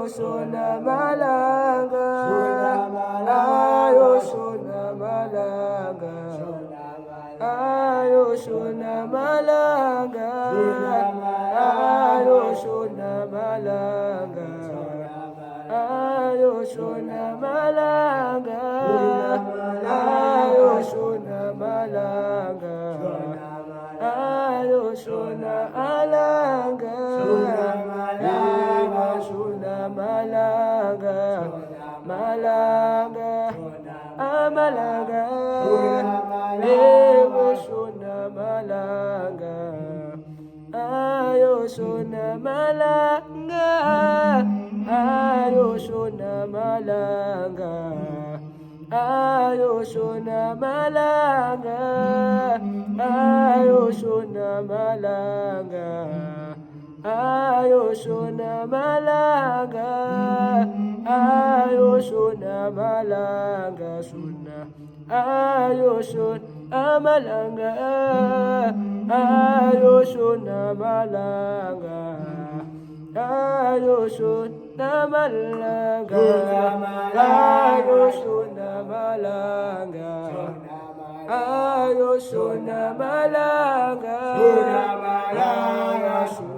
shona malanga, ayo shona malanga, ayo shona malanga, ayo shona malanga, ayo shona malanga, ayo shona malanga, ayo shona alanga, shona malanga, malanga, amalanga, shona malanga, ayo shona malanga, ayo shona malanga, ayo shona malanga, ayo shona malanga, ayo shona malanga, ayo shona malanga, shona, ayo shona malanga, ayo shona malanga, ayo shona malanga, ayo shona malanga, ayo shona malanga, ayo shona